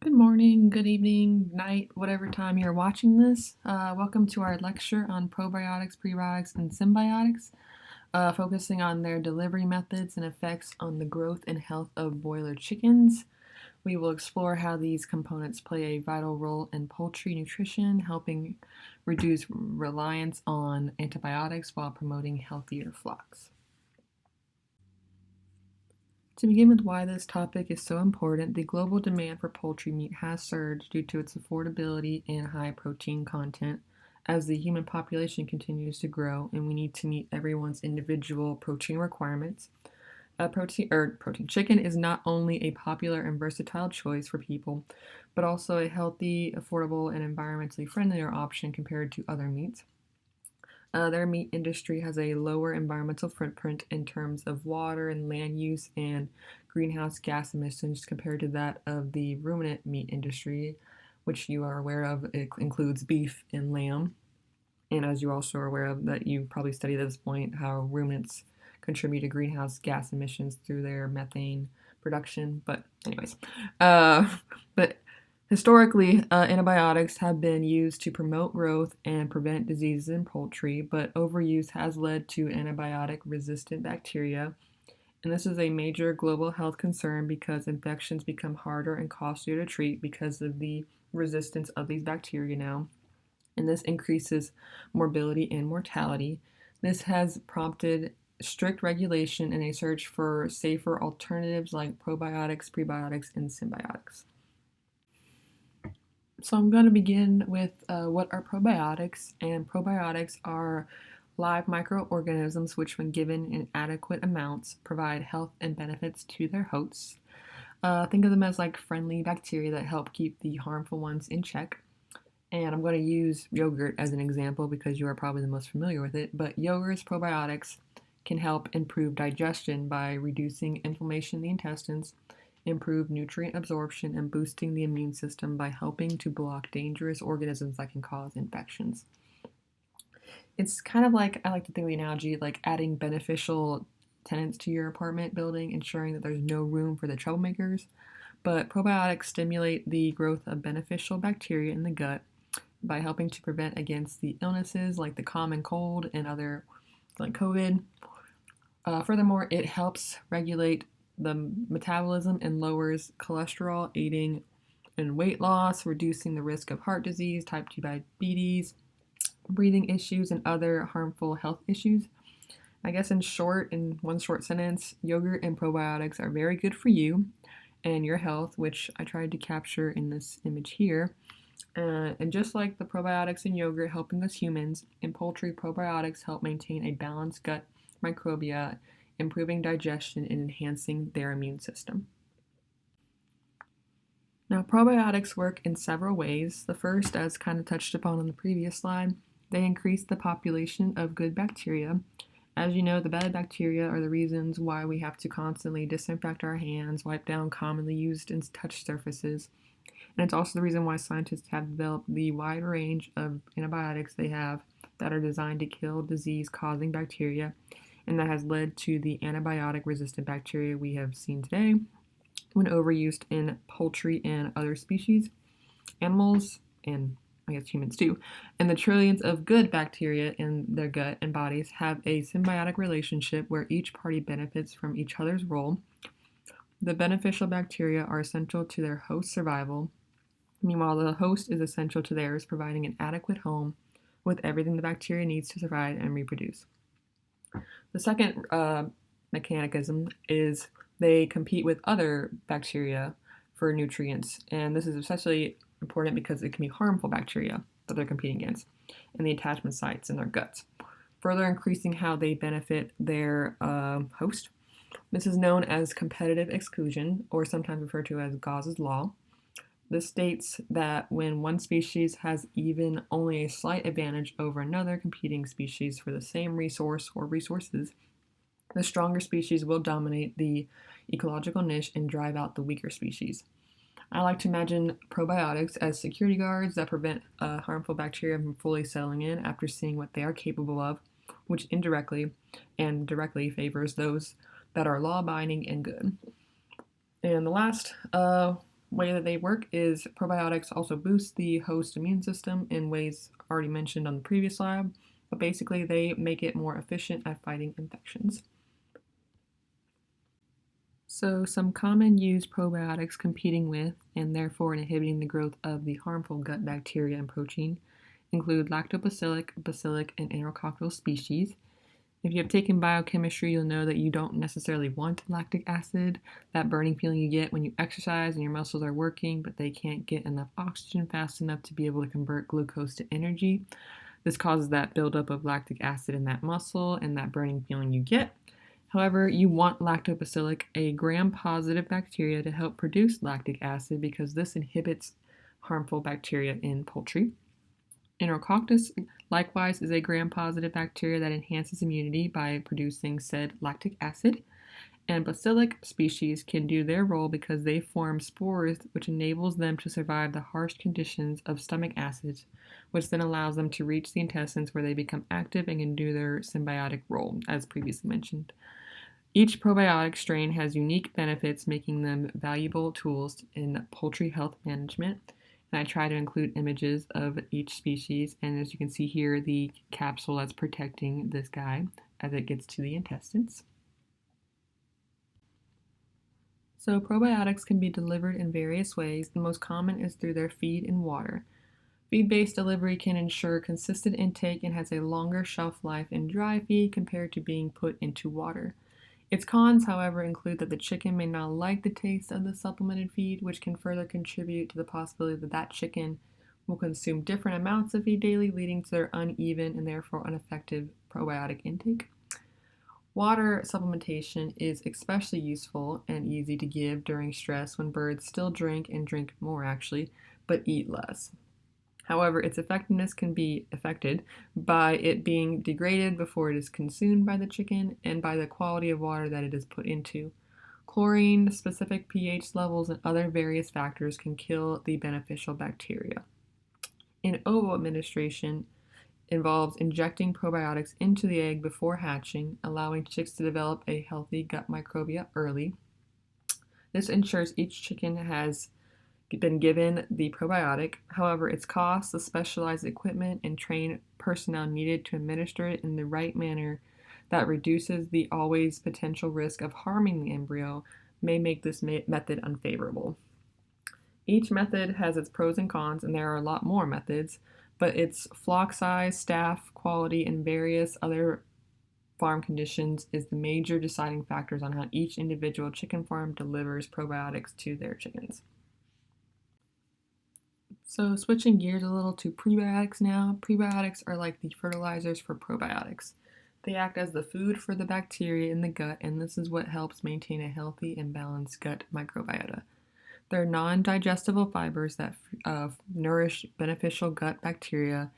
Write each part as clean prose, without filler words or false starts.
Good morning, good evening, night, whatever time you're watching this. Welcome to our lecture on probiotics, prebiotics, and symbiotics, focusing on their delivery methods and effects on the growth and health of broiler chickens. We will explore how these components play a vital role in poultry nutrition, helping reduce reliance on antibiotics while promoting healthier flocks. To begin with why this topic is so important, the global demand for poultry meat has surged due to its affordability and high protein content. As the human population continues to grow and we need to meet everyone's individual protein requirements, protein chicken is not only a popular and versatile choice for people, but also a healthy, affordable, and environmentally friendlier option compared to other meats. Their meat industry has a lower environmental footprint in terms of water and land use and greenhouse gas emissions compared to that of the ruminant meat industry, which you are aware of. It includes beef and lamb. And as you also are aware of, that you probably studied at this point, how ruminants contribute to greenhouse gas emissions through their methane production. But anyways, but historically, antibiotics have been used to promote growth and prevent diseases in poultry, but overuse has led to antibiotic-resistant bacteria, and this is a major global health concern because infections become harder and costlier to treat because of the resistance of these bacteria now, and this increases morbidity and mortality. This has prompted strict regulation and a search for safer alternatives like probiotics, prebiotics, and symbiotics. So I'm going to begin with what are probiotics, and probiotics are live microorganisms which, when given in adequate amounts, provide health and benefits to their hosts. Think of them as like friendly bacteria that help keep the harmful ones in check. And I'm going to use yogurt as an example because you are probably the most familiar with it, but yogurt's probiotics can help improve digestion by reducing inflammation in the intestines, improve nutrient absorption, and boosting the immune system by helping to block dangerous organisms that can cause infections. It's kind of like, I like to think of the analogy like adding beneficial tenants to your apartment building, ensuring that there's no room for the troublemakers. But probiotics stimulate the growth of beneficial bacteria in the gut by helping to prevent against the illnesses like the common cold and other like COVID. Furthermore, it helps regulate the metabolism and lowers cholesterol, aiding in weight loss, reducing the risk of heart disease, type 2 diabetes, breathing issues, and other harmful health issues. I guess in one short sentence, yogurt and probiotics are very good for you and your health, which I tried to capture in this image here. And just like the probiotics in yogurt helping us humans, in poultry, probiotics help maintain a balanced gut microbiota, improving digestion and enhancing their immune system. Now, probiotics work in several ways. The first, as kind of touched upon on the previous slide, they increase the population of good bacteria. As you know, the bad bacteria are the reasons why we have to constantly disinfect our hands, wipe down commonly used and touch surfaces. And it's also the reason why scientists have developed the wide range of antibiotics they have that are designed to kill disease-causing bacteria, and that has led to the antibiotic-resistant bacteria we have seen today when overused in poultry and other species, animals, and I guess humans too. And the trillions of good bacteria in their gut and bodies have a symbiotic relationship where each party benefits from each other's role. The beneficial bacteria are essential to their host survival. Meanwhile, the host is essential to theirs, providing an adequate home with everything the bacteria needs to survive and reproduce. The second mechanism is they compete with other bacteria for nutrients, and this is especially important because it can be harmful bacteria that they're competing against in the attachment sites in their guts, further increasing how they benefit their host. This is known as competitive exclusion, or sometimes referred to as Gauss's law. This states that when one species has even only a slight advantage over another competing species for the same resource or resources, the stronger species will dominate the ecological niche and drive out the weaker species. I like to imagine probiotics as security guards that prevent harmful bacteria from fully settling in after seeing what they are capable of, which indirectly and directly favors those that are law-abiding and good. And the last way that they work is probiotics also boost the host immune system in ways already mentioned on the previous slide, but basically they make it more efficient at fighting infections. So some common used probiotics competing with and therefore inhibiting the growth of the harmful gut bacteria and protein include lactobacillic, bacillic, and enterococcal species. If you have taken biochemistry, you'll know that you don't necessarily want lactic acid, that burning feeling you get when you exercise and your muscles are working, but they can't get enough oxygen fast enough to be able to convert glucose to energy. This causes that buildup of lactic acid in that muscle and that burning feeling you get. However, you want lactobacillic, a gram-positive bacteria, to help produce lactic acid because this inhibits harmful bacteria in poultry. Enterococcus, likewise, is a gram-positive bacteria that enhances immunity by producing said lactic acid. And bacillic species can do their role because they form spores, which enables them to survive the harsh conditions of stomach acids, which then allows them to reach the intestines where they become active and can do their symbiotic role, as previously mentioned. Each probiotic strain has unique benefits, making them valuable tools in poultry health management. And I try to include images of each species, and as you can see here, the capsule that's protecting this guy as it gets to the intestines. So probiotics can be delivered in various ways. The most common is through their feed and water. Feed-based delivery can ensure consistent intake and has a longer shelf life in dry feed compared to being put into water. Its cons, however, include that the chicken may not like the taste of the supplemented feed, which can further contribute to the possibility that that chicken will consume different amounts of feed daily, leading to their uneven and therefore ineffective probiotic intake. Water supplementation is especially useful and easy to give during stress when birds still drink and drink more actually, but eat less. However, its effectiveness can be affected by it being degraded before it is consumed by the chicken and by the quality of water that it is put into. Chlorine, specific pH levels, and other various factors can kill the beneficial bacteria. In ovo administration involves injecting probiotics into the egg before hatching, allowing chicks to develop a healthy gut microbiota early. This ensures each chicken has been given the probiotic. However, its cost, the specialized equipment, and trained personnel needed to administer it in the right manner that reduces the always potential risk of harming the embryo may make this method unfavorable. Each method has its pros and cons, and there are a lot more methods, but its flock size, staff, quality, and various other farm conditions is the major deciding factors on how each individual chicken farm delivers probiotics to their chickens. So switching gears a little to prebiotics now. Prebiotics are like the fertilizers for probiotics. They act as the food for the bacteria in the gut, and this is what helps maintain a healthy and balanced gut microbiota. They're non-digestible fibers that nourish beneficial gut bacteria.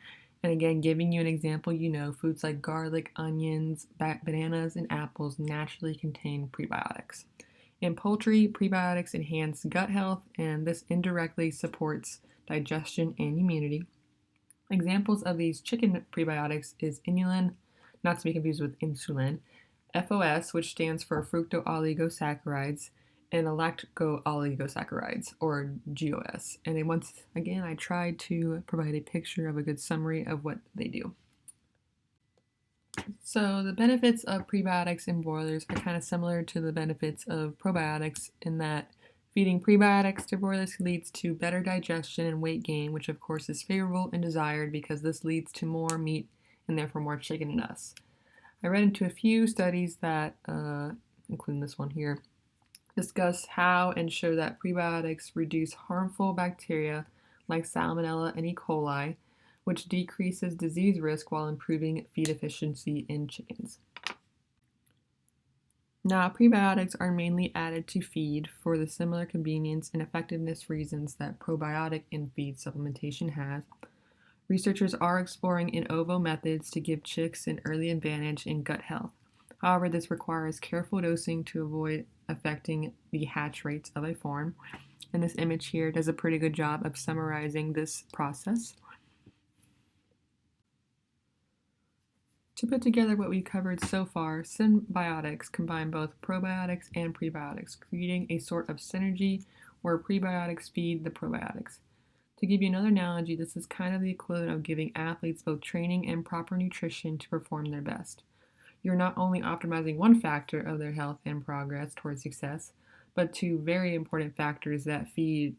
And again, giving you an example, foods like garlic, onions, bananas, and apples naturally contain prebiotics. In poultry, prebiotics enhance gut health, and this indirectly supports digestion and immunity. Examples of these chicken prebiotics is inulin, not to be confused with insulin, FOS, which stands for fructooligosaccharides, and lacto-oligosaccharides, or GOS. And then once again, I tried to provide a picture of a good summary of what they do. So the benefits of prebiotics in broilers are kind of similar to the benefits of probiotics in that feeding prebiotics to broilers leads to better digestion and weight gain, which of course is favorable and desired because this leads to more meat and therefore more chicken in us. I read into a few studies that, including this one here, discuss how and show that prebiotics reduce harmful bacteria like Salmonella and E. coli, which decreases disease risk while improving feed efficiency in chickens. Now, prebiotics are mainly added to feed for the similar convenience and effectiveness reasons that probiotic in feed supplementation has. Researchers are exploring in ovo methods to give chicks an early advantage in gut health. However, this requires careful dosing to avoid affecting the hatch rates of a farm. And this image here does a pretty good job of summarizing this process. To put together what we've covered so far, symbiotics combine both probiotics and prebiotics, creating a sort of synergy where prebiotics feed the probiotics. To give you another analogy, this is kind of the equivalent of giving athletes both training and proper nutrition to perform their best. You're not only optimizing one factor of their health and progress towards success, but two very important factors that feed,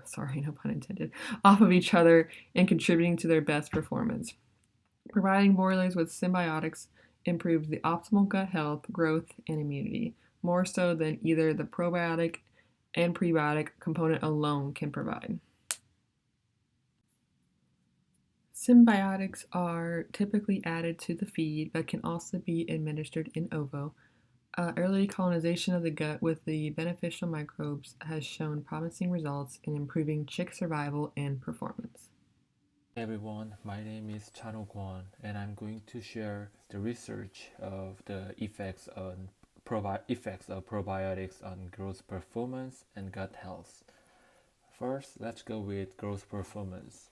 sorry, no pun intended, off of each other and contributing to their best performance. Providing boilers with symbiotics improves the optimal gut health, growth, and immunity, more so than either the probiotic and prebiotic component alone can provide. Symbiotics are typically added to the feed but can also be administered in ovo. Early colonization of the gut with the beneficial microbes has shown promising results in improving chick survival and performance. Hey everyone, my name is Chano Kwon, and I'm going to share the research of the effects of probiotics on growth performance and gut health. First, let's go with growth performance.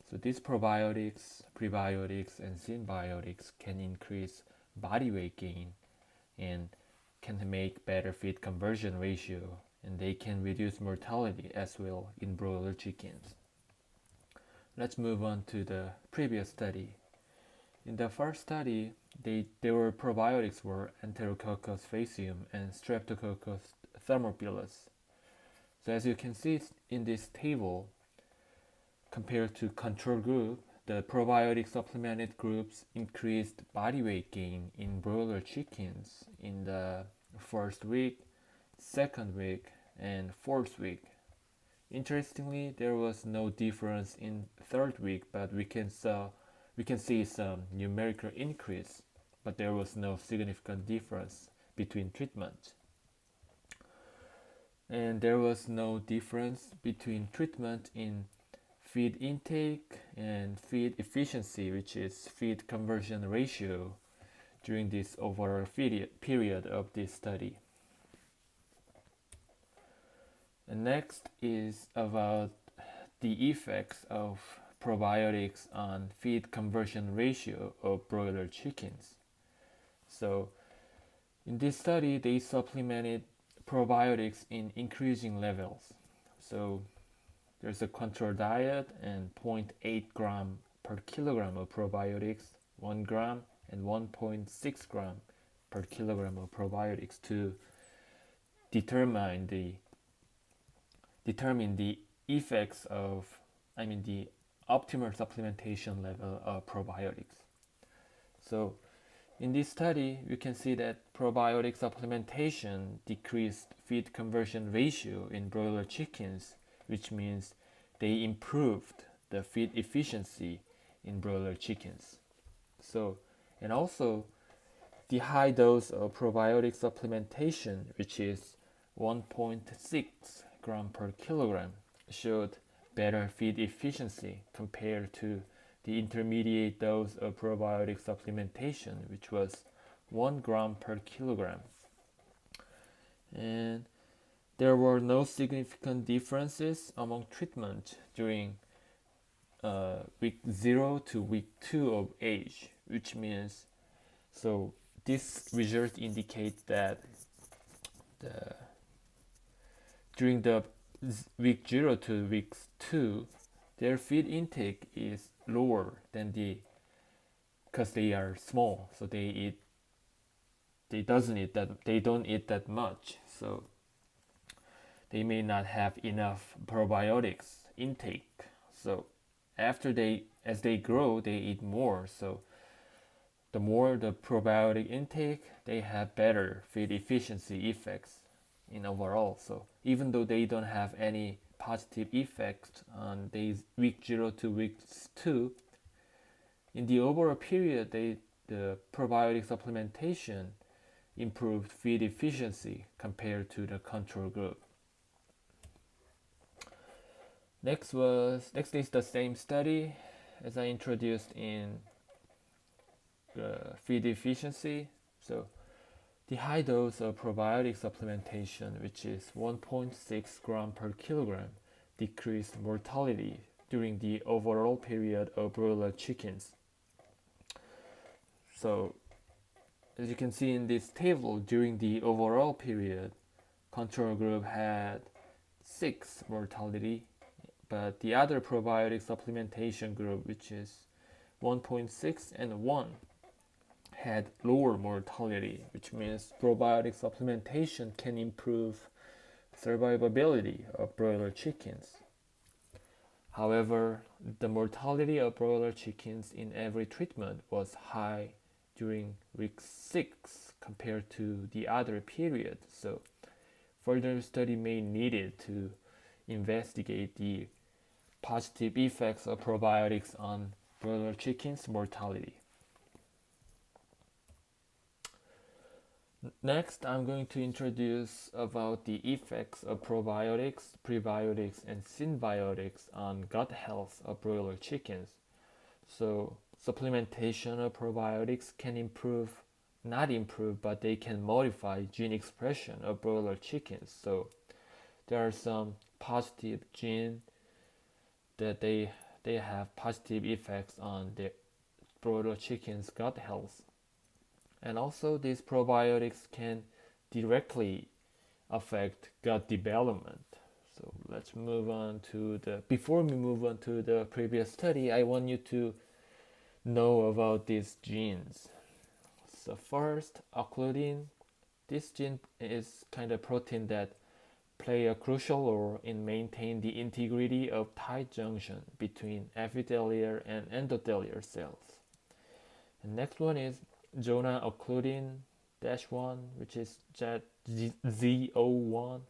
So these probiotics, prebiotics, and symbiotics can increase body weight gain and can make better feed conversion ratio, and they can reduce mortality as well in broiler chickens. Let's move on to the previous study. In the first study, their probiotics were Enterococcus faecium and Streptococcus thermophilus. So as you can see in this table, compared to control group, the probiotic supplemented groups increased body weight gain in broiler chickens in the first week, second week, and fourth week. Interestingly, there was no difference in third week, but we can see some numerical increase, but there was no significant difference between treatment. And there was no difference between treatment in feed intake and feed efficiency, which is feed conversion ratio, during this overall period of this study. And next is about the effects of probiotics on feed conversion ratio of broiler chickens. So in this study, they supplemented probiotics in increasing levels. So there's a control diet and 0.8 gram per kilogram of probiotics, 1 gram and 1.6 gram per kilogram of probiotics to determine the effects of, the optimal supplementation level of probiotics. So in this study, you can see that probiotic supplementation decreased feed conversion ratio in broiler chickens, which means they improved the feed efficiency in broiler chickens. So, and also the high dose of probiotic supplementation, which is 1.6 gram per kilogram, showed better feed efficiency compared to the intermediate dose of probiotic supplementation, which was 1 gram per kilogram. And there were no significant differences among treatment during week 0 to week 2 of age, which means, so this result indicates that during the week 0 to week 2, their feed intake is lower than because they are small, so they don't eat that much, so they may not have enough probiotics intake. So as they grow, they eat more. So the more the probiotic intake, they have better feed efficiency effects in overall. So even though they don't have any positive effects on days week 0 to week 2, in the overall period, the probiotic supplementation improved feed efficiency compared to the control group. Next is the same study as I introduced in feed efficiency. So the high dose of probiotic supplementation, which is 1.6 gram per kilogram, decreased mortality during the overall period of broiler chickens. So as you can see in this table, during the overall period, control group had 6 mortality, but the other probiotic supplementation group, which is 1.6 and 1, had lower mortality, which means probiotic supplementation can improve survivability of broiler chickens. However, the mortality of broiler chickens in every treatment was high during week 6 compared to the other period, so further study may be needed to investigate the positive effects of probiotics on broiler chickens' mortality. Next, I'm going to introduce about the effects of probiotics, prebiotics, and synbiotics on gut health of broiler chickens. So, supplementation of probiotics can not improve, but they can modify gene expression of broiler chickens. So, there are some positive genes that they have positive effects on the broiler chickens' gut health. And also, these probiotics can directly affect gut development. So let's move on to before we move on to the previous study, I want you to know about these genes. So first, occludin. This gene is kind of protein that play a crucial role in maintaining the integrity of tight junction between epithelial and endothelial cells. And next one is Jonah occludin-1, which is ZO1.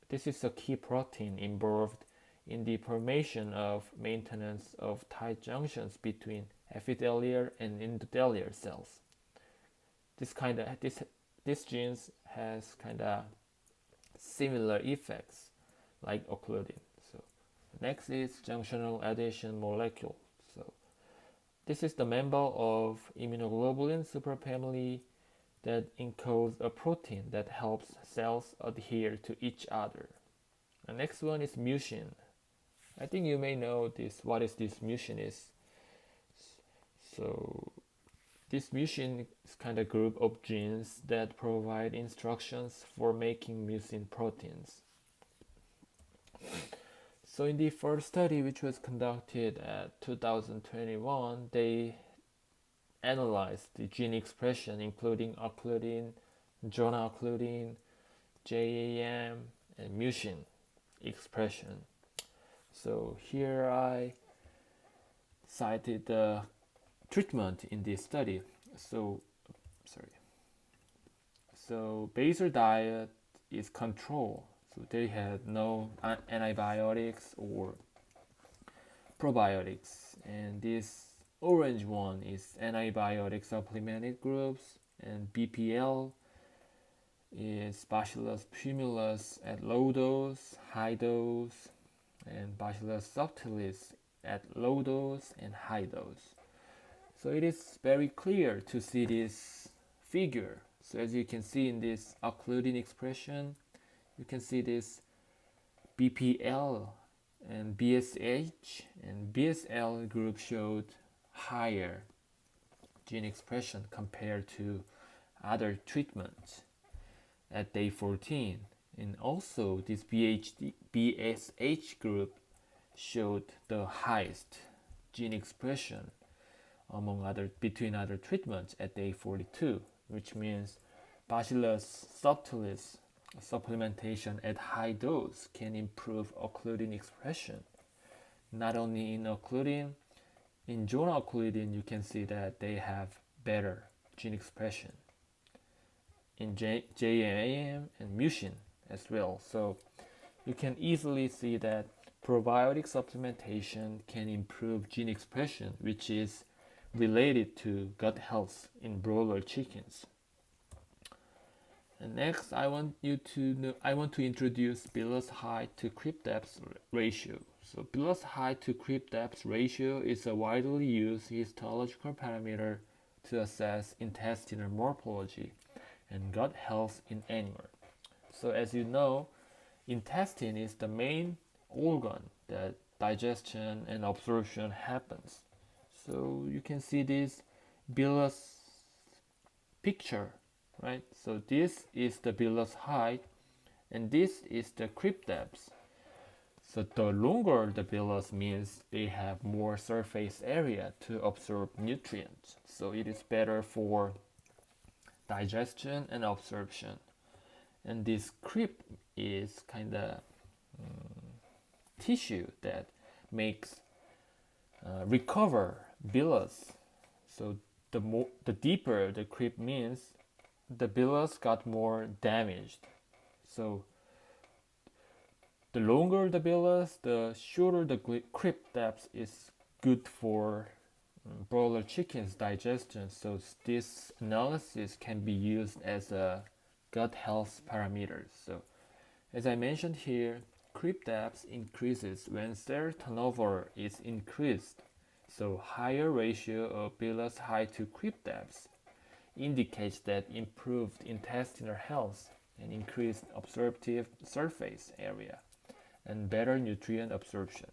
This is a key protein involved in the formation of maintenance of tight junctions between epithelial and endothelial cells. This gene has kind of similar effects like occludin. So next is junctional adhesion molecule. So this is the member of immunoglobulin superfamily that encodes a protein that helps cells adhere to each other. The next one is mucin. I think you may know what is this mucin is. So this mucin is kind of group of genes that provide instructions for making mucin proteins. So in the first study, which was conducted at 2021, they analyzed the gene expression including occludin, Jonah occludin, JAM, and mucin expression. So here I cited the treatment in this study. So basal diet is control. So they had no antibiotics or probiotics, and this orange one is antibiotic supplemented groups, and BPL is Bacillus pumilus at low dose, high dose, and Bacillus subtilis at low dose and high dose. So it is very clear to see this figure. So as you can see in this occludin expression, you can see this BPL and BSH and BSL group showed higher gene expression compared to other treatments at day 14. And also this BSH group showed the highest gene expression between other treatments at day 42, which means Bacillus subtilis supplementation at high dose can improve occludin expression. Not only in occludin, in Jonah occludin you can see that they have better gene expression. In JAM and mucin as well. So you can easily see that probiotic supplementation can improve gene expression, which is related to gut health in broiler chickens. And next, I want to introduce Bill's height to creep depth ratio. So Bill's height to creep depth ratio is a widely used histological parameter to assess intestinal morphology and gut health in animals. So as you know, intestine is the main organ that digestion and absorption happens. So you can see this Bill's picture, right? So this is the Bill's height and this is the creep depth. So the longer the villus means they have more surface area to absorb nutrients. So it is better for digestion and absorption. And this crypt is kind of tissue that makes recover villus. So the deeper the crypt means, the villus got more damaged. So the longer the villus, the shorter the crypt depth is good for broiler chickens digestion. So this analysis can be used as a gut health parameter. So as I mentioned here, crypt depth increases when cell turnover is increased. So higher ratio of villus height to crypt depth indicates that improved intestinal health and increased absorptive surface area and better nutrient absorption.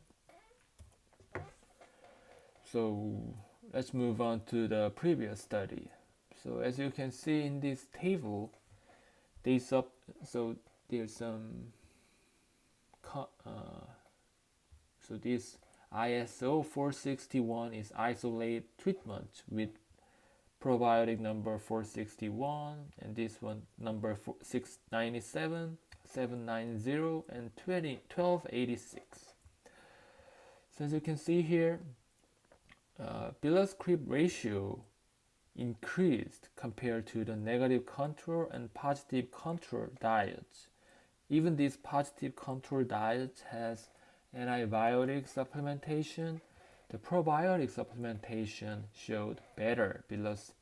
So let's move on to the previous study. So as you can see in this table, there's some so this ISO 461 is isolate treatment with probiotic number 461, and this one number 697, 790, and 1286. So as you can see here, villus crypt ratio increased compared to the negative control and positive control diets. Even this positive control diet has antibiotic supplementation. The probiotic supplementation showed better villus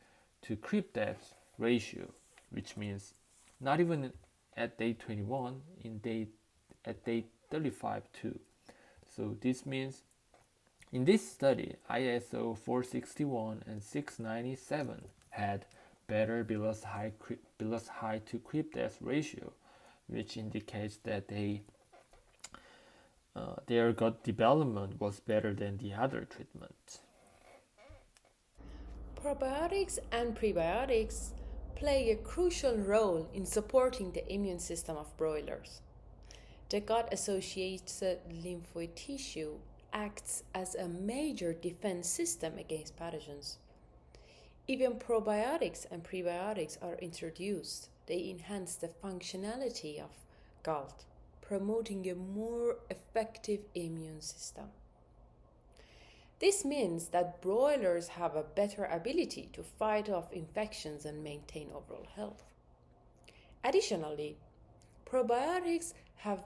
to crypt depth ratio, which means not even at day 21, at day 35 too. So this means in this study, ISO 461 and 697 had better villus height to crypt depth ratio, which indicates that their gut development was better than the other treatment. Probiotics and prebiotics play a crucial role in supporting the immune system of broilers. The gut associated lymphoid tissue acts as a major defense system against pathogens. Even probiotics and prebiotics are introduced, they enhance the functionality of gut, promoting a more effective immune system. This means that broilers have a better ability to fight off infections and maintain overall health. Additionally, probiotics have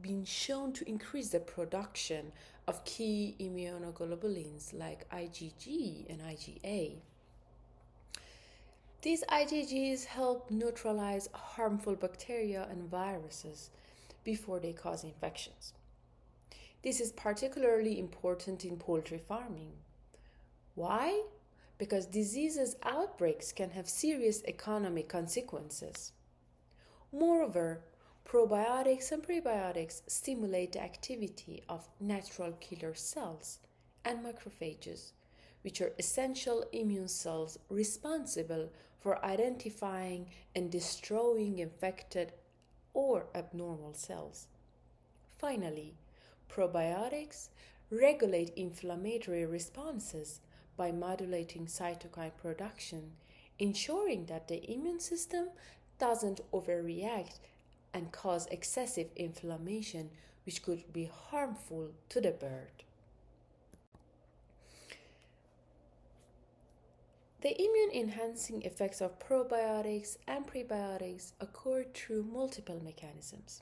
been shown to increase the production of key immunoglobulins like IgG and IgA. These IgGs help neutralize harmful bacteria and viruses before they cause infections. This is particularly important in poultry farming. Why? Because diseases outbreaks can have serious economic consequences. Moreover, probiotics and prebiotics stimulate the activity of natural killer cells and macrophages, which are essential immune cells responsible for identifying and destroying infected or abnormal cells. Finally, probiotics regulate inflammatory responses by modulating cytokine production, ensuring that the immune system doesn't overreact and cause excessive inflammation, which could be harmful to the bird. The immune enhancing effects of probiotics and prebiotics occur through multiple mechanisms.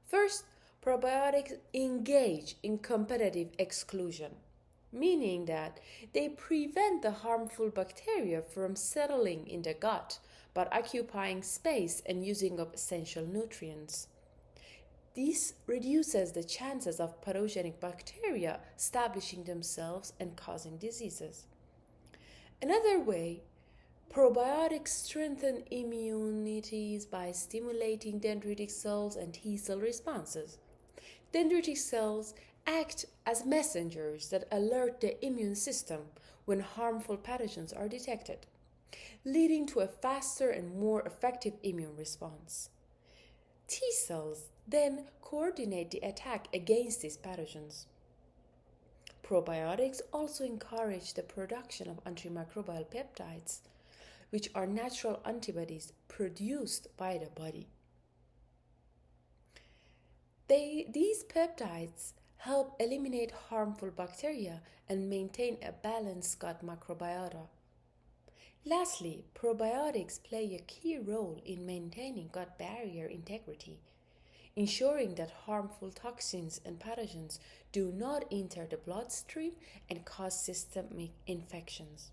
First, probiotics engage in competitive exclusion, meaning that they prevent the harmful bacteria from settling in the gut but occupying space and using up essential nutrients. This reduces the chances of pathogenic bacteria establishing themselves and causing diseases. Another way, probiotics strengthen immunities by stimulating dendritic cells and T cell responses. Dendritic cells act as messengers that alert the immune system when harmful pathogens are detected, leading to a faster and more effective immune response. T cells then coordinate the attack against these pathogens. Probiotics also encourage the production of antimicrobial peptides, which are natural antibodies produced by the body. These peptides help eliminate harmful bacteria and maintain a balanced gut microbiota. Lastly, probiotics play a key role in maintaining gut barrier integrity, ensuring that harmful toxins and pathogens do not enter the bloodstream and cause systemic infections.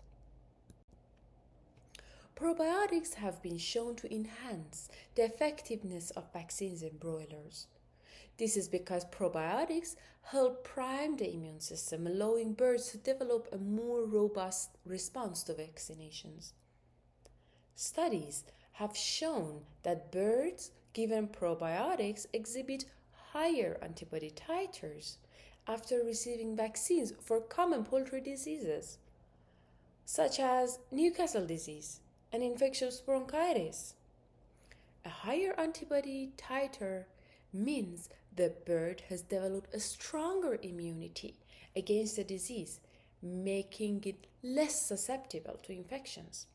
Probiotics have been shown to enhance the effectiveness of vaccines in broilers. This is because probiotics help prime the immune system, allowing birds to develop a more robust response to vaccinations. Studies have shown that birds given probiotics exhibit higher antibody titers after receiving vaccines for common poultry diseases, such as Newcastle disease and infectious bronchitis. A higher antibody titer means the bird has developed a stronger immunity against the disease, making it less susceptible to infections.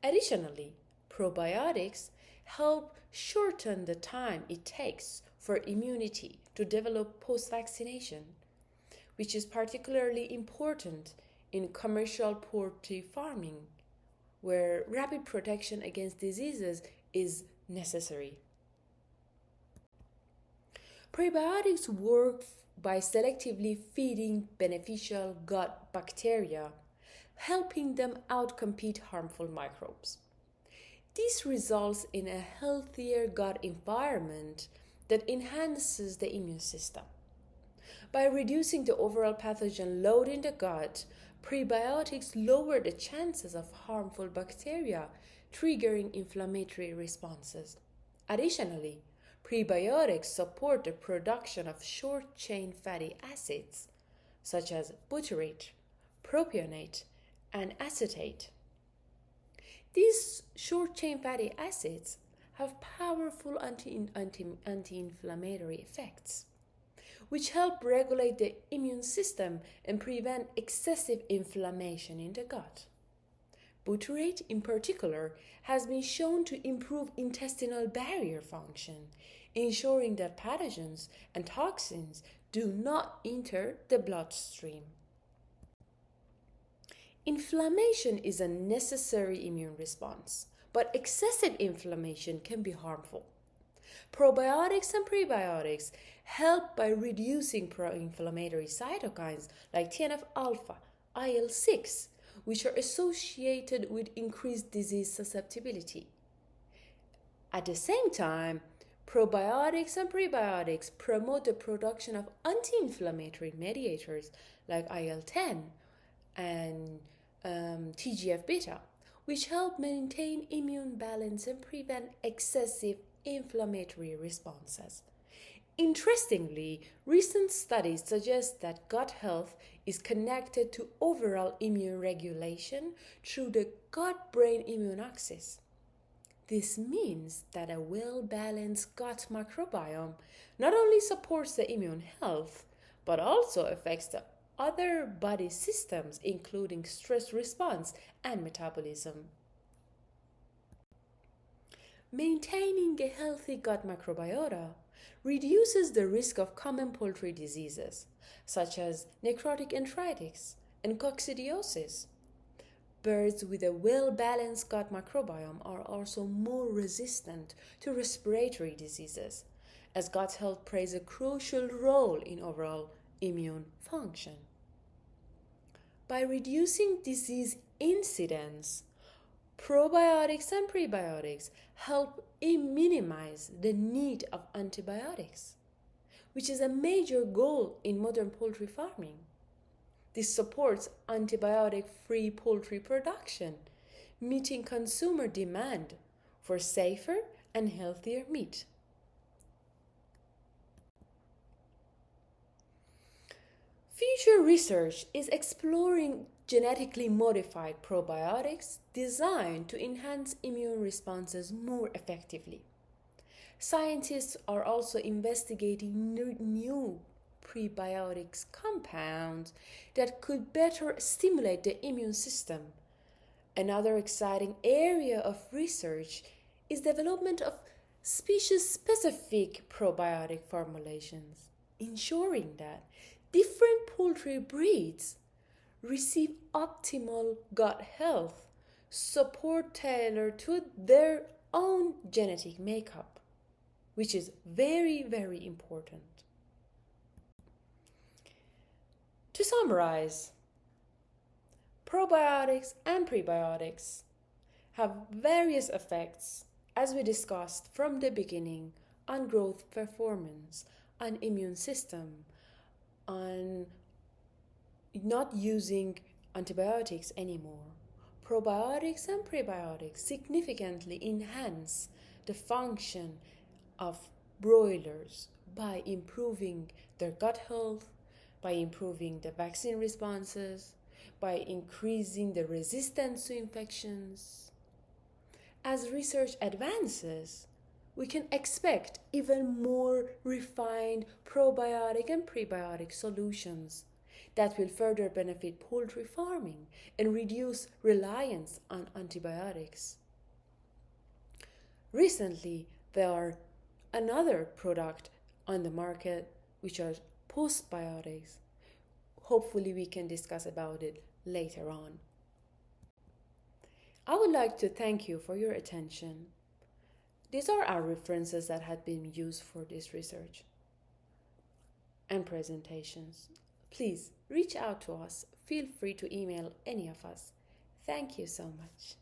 Additionally, probiotics help shorten the time it takes for immunity to develop post-vaccination, which is particularly important in commercial poultry farming, where rapid protection against diseases is necessary. Prebiotics work by selectively feeding beneficial gut bacteria, helping them outcompete harmful microbes. This results in a healthier gut environment that enhances the immune system. By reducing the overall pathogen load in the gut, prebiotics lower the chances of harmful bacteria triggering inflammatory responses. Additionally, prebiotics support the production of short-chain fatty acids such as butyrate, propionate, and acetate. These short-chain fatty acids have powerful anti-inflammatory effects, which help regulate the immune system and prevent excessive inflammation in the gut. Butyrate, in particular, has been shown to improve intestinal barrier function, ensuring that pathogens and toxins do not enter the bloodstream. Inflammation is a necessary immune response, but excessive inflammation can be harmful. Probiotics and prebiotics help by reducing pro-inflammatory cytokines like TNF-alpha, IL-6, which are associated with increased disease susceptibility. At the same time, probiotics and prebiotics promote the production of anti-inflammatory mediators like IL-10 and TGF-beta, which help maintain immune balance and prevent excessive inflammatory responses. Interestingly, recent studies suggest that gut health is connected to overall immune regulation through the gut-brain immune axis. This means that a well-balanced gut microbiome not only supports the immune health, but also affects the other body systems, including stress response and metabolism. Maintaining a healthy gut microbiota reduces the risk of common poultry diseases, such as necrotic enteritis and coccidiosis. Birds with a well-balanced gut microbiome are also more resistant to respiratory diseases, as gut health plays a crucial role in overall immune function. By reducing disease incidence, probiotics and prebiotics help minimize the need of antibiotics, which is a major goal in modern poultry farming. This supports antibiotic-free poultry production, meeting consumer demand for safer and healthier meat. Future research is exploring genetically modified probiotics designed to enhance immune responses more effectively. Scientists are also investigating new prebiotics compounds that could better stimulate the immune system. Another exciting area of research is development of species-specific probiotic formulations, ensuring that different poultry breeds receive optimal gut health support tailored to their own genetic makeup, which is very, very important. To summarize, probiotics and prebiotics have various effects, as we discussed from the beginning, on growth performance, on immune system, on not using antibiotics anymore. Probiotics and prebiotics significantly enhance the function of broilers by improving their gut health, by improving the vaccine responses, by increasing the resistance to infections. As research advances, we can expect even more refined probiotic and prebiotic solutions that will further benefit poultry farming and reduce reliance on antibiotics. Recently, there are another product on the market which are postbiotics. Hopefully we can discuss about it later on. I would like to thank you for your attention. These are our references that had been used for this research and presentations. Please reach out to us. Feel free to email any of us. Thank you so much.